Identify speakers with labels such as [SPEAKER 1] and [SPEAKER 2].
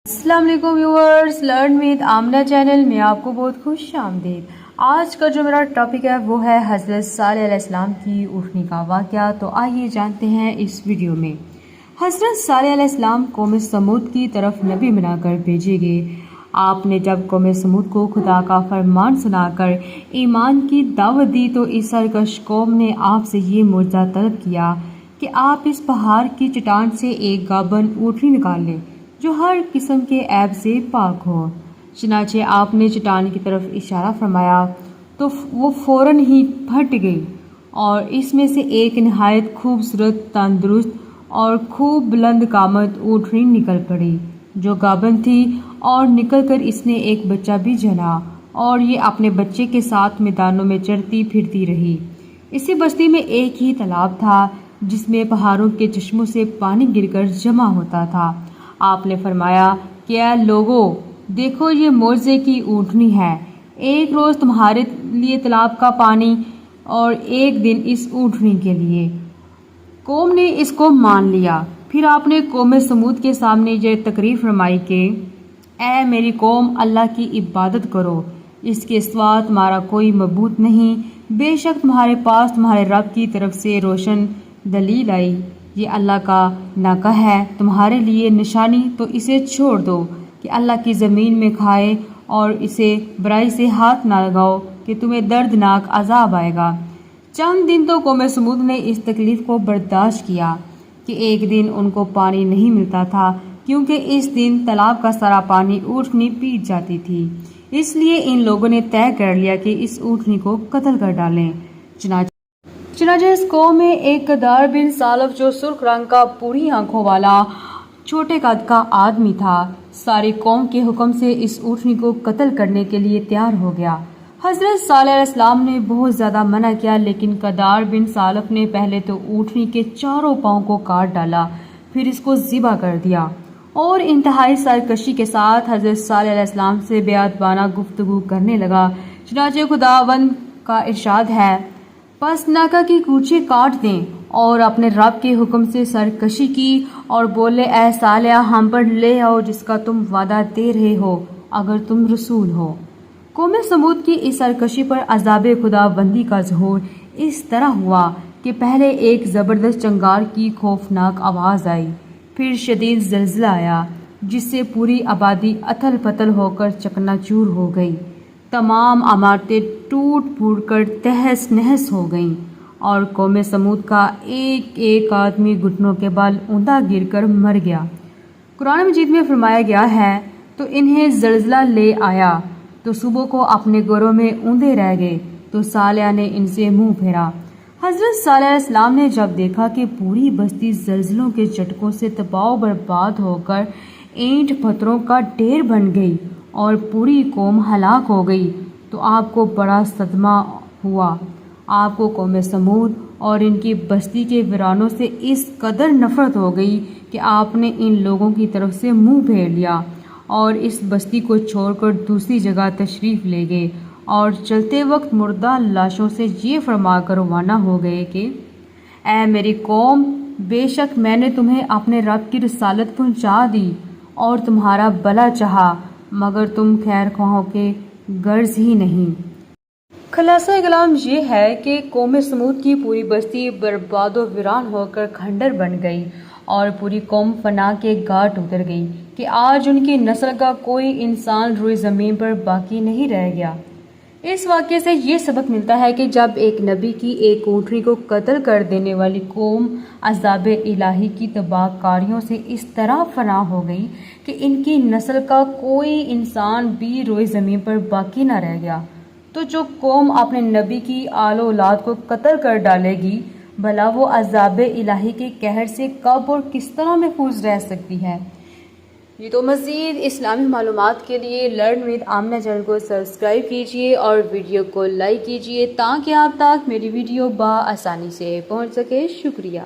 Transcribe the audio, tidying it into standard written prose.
[SPEAKER 1] السلام علیکم viewers, learn with Amna channel میں آپ کو بہت خوش آمدید۔ آج کا جو میرا ٹاپک ہے وہ ہے حضرت صالح علیہ السلام کی اٹھنے کا واقعہ۔ تو آئیے جانتے ہیں اس ویڈیو میں۔ حضرت صالح علیہ السلام قوم سمود کی طرف نبی بنا کر بھیجے گئے۔ آپ نے جب قوم سمود کو خدا کا فرمان سنا کر ایمان کی دعوت دی تو اس سرکش قوم نے آپ سے یہ معجزہ طلب کیا کہ آپ اس پہاڑ کی چٹان سے ایک گابن اونٹنی نکال لیں جو ہر قسم کے عیب سے پاک ہو۔ چنانچہ آپ نے چٹان کی طرف اشارہ فرمایا تو وہ فوراً ہی پھٹ گئی اور اس میں سے ایک نہایت خوبصورت، تندرست اور خوب بلند قامت اونٹنی نکل پڑی جو گابن تھی، اور نکل کر اس نے ایک بچہ بھی جنا، اور یہ اپنے بچے کے ساتھ میدانوں میں چرتی پھرتی رہی۔ اسی بستی میں ایک ہی تالاب تھا جس میں پہاڑوں کے چشموں سے پانی گر کر جمع ہوتا تھا۔ آپ نے فرمایا کہ اے لوگو، دیکھو یہ معجزے کی اونٹنی ہے۔ ایک روز تمہارے لیے تالاب کا پانی اور ایک دن اس اونٹنی کے لیے۔ قوم نے اس کو مان لیا۔ پھر آپ نے قوم سمود کے سامنے یہ تقریر فرمائی کہ اے میری قوم، اللہ کی عبادت کرو، اس کے سوا تمہارا کوئی معبود نہیں۔ بے شک تمہارے پاس تمہارے رب کی طرف سے روشن دلیل آئی، یہ اللہ کا ناکہ ہے تمہارے لیے نشانی، تو اسے چھوڑ دو کہ اللہ کی زمین میں کھائے، اور اسے برائی سے ہاتھ نہ لگاؤ کہ تمہیں دردناک عذاب آئے گا۔ چند دن تو قوم سمود نے اس تکلیف کو برداشت کیا کہ ایک دن ان کو پانی نہیں ملتا تھا، کیونکہ اس دن تالاب کا سارا پانی اونٹنی پی جاتی تھی۔ اس لیے ان لوگوں نے طے کر لیا کہ اس اونٹنی کو قتل کر ڈالیں۔ چنانچہ اس قوم میں ایک کدار بن سالف جو سرخ رنگ کا، پوری آنکھوں والا، چھوٹے قد کا آدمی تھا، ساری قوم کے حکم سے اس اونٹنی کو قتل کرنے کے لیے تیار ہو گیا۔ حضرت صالح علیہ السلام نے بہت زیادہ منع کیا، لیکن کدار بن سالف نے پہلے تو اونٹنی کے چاروں پاؤں کو کاٹ ڈالا، پھر اس کو ذبح کر دیا، اور انتہائی سرکشی کے ساتھ حضرت صالح علیہ السلام سے بیادبانہ گفتگو کرنے لگا۔ چنانچہ خداوند کا ارشاد ہے، پس ناکہ کی کوچے کاٹ دیں، اور اپنے رب کے حکم سے سرکشی کی اور بولے اے صالح، ہم پر لے آؤ جس کا تم وعدہ دے رہے ہو اگر تم رسول ہو۔ قوم سمود کی اس سرکشی پر عذاب خداوندی کا ظہور اس طرح ہوا کہ پہلے ایک زبردست چنگار کی خوفناک آواز آئی، پھر شدید زلزلہ آیا جس سے پوری آبادی اتھل پتھل ہو کر چکنا چور ہو گئی۔ تمام عمارتیں ٹوٹ پھوٹ کر تہس نہس ہو گئیں، اور قوم سمود کا ایک ایک آدمی گھٹنوں کے بل اوندا گر کر مر گیا۔ قرآن مجید میں فرمایا گیا ہے، تو انہیں زلزلہ لے آیا تو صبح کو اپنے گھروں میں اوندے رہ گئے، تو صالح نے ان سے منہ پھیرا۔ حضرت صالح علیہ السلام نے جب دیکھا کہ پوری بستی زلزلوں کے جھٹکوں سے تباہ و برباد ہو کر اینٹ پتھروں کا ڈھیر بن گئی اور پوری قوم ہلاک ہو گئی، تو آپ کو بڑا صدمہ ہوا۔ آپ کو قوم سمود اور ان کی بستی کے ویرانوں سے اس قدر نفرت ہو گئی کہ آپ نے ان لوگوں کی طرف سے منہ پھیر لیا اور اس بستی کو چھوڑ کر دوسری جگہ تشریف لے گئے، اور چلتے وقت مردہ لاشوں سے یہ فرما کر روانہ ہو گئے کہ اے میری قوم، بے شک میں نے تمہیں اپنے رب کی رسالت پہنچا دی اور تمہارا بھلا چاہا، مگر تم خیر خواہوں کے غرض ہی نہیں۔ خلاصہ کلام یہ ہے کہ قوم سمود کی پوری بستی برباد و ویران ہو کر کھنڈر بن گئی، اور پوری قوم فنا کے گھاٹ اتر گئی کہ آج ان کی نسل کا کوئی انسان روئے زمین پر باقی نہیں رہ گیا۔ اس واقعے سے یہ سبق ملتا ہے کہ جب ایک نبی کی ایک اونٹنی کو قتل کر دینے والی قوم عذاب الہی کی تباہ کاریوں سے اس طرح فنا ہو گئی کہ ان کی نسل کا کوئی انسان بھی روئے زمین پر باقی نہ رہ گیا، تو جو قوم اپنے نبی کی آل و اولاد کو قتل کر ڈالے گی، بھلا وہ عذاب الہی کے قہر سے کب اور کس طرح محفوظ رہ سکتی ہے؟ یہ تو مزید اسلامی معلومات کے لیے لرن ود آمنہ چینل کو سبسکرائب کیجیے اور ویڈیو کو لائک کیجیے تاکہ آپ تک میری ویڈیو بآسانی سے پہنچ سکے۔ شکریہ۔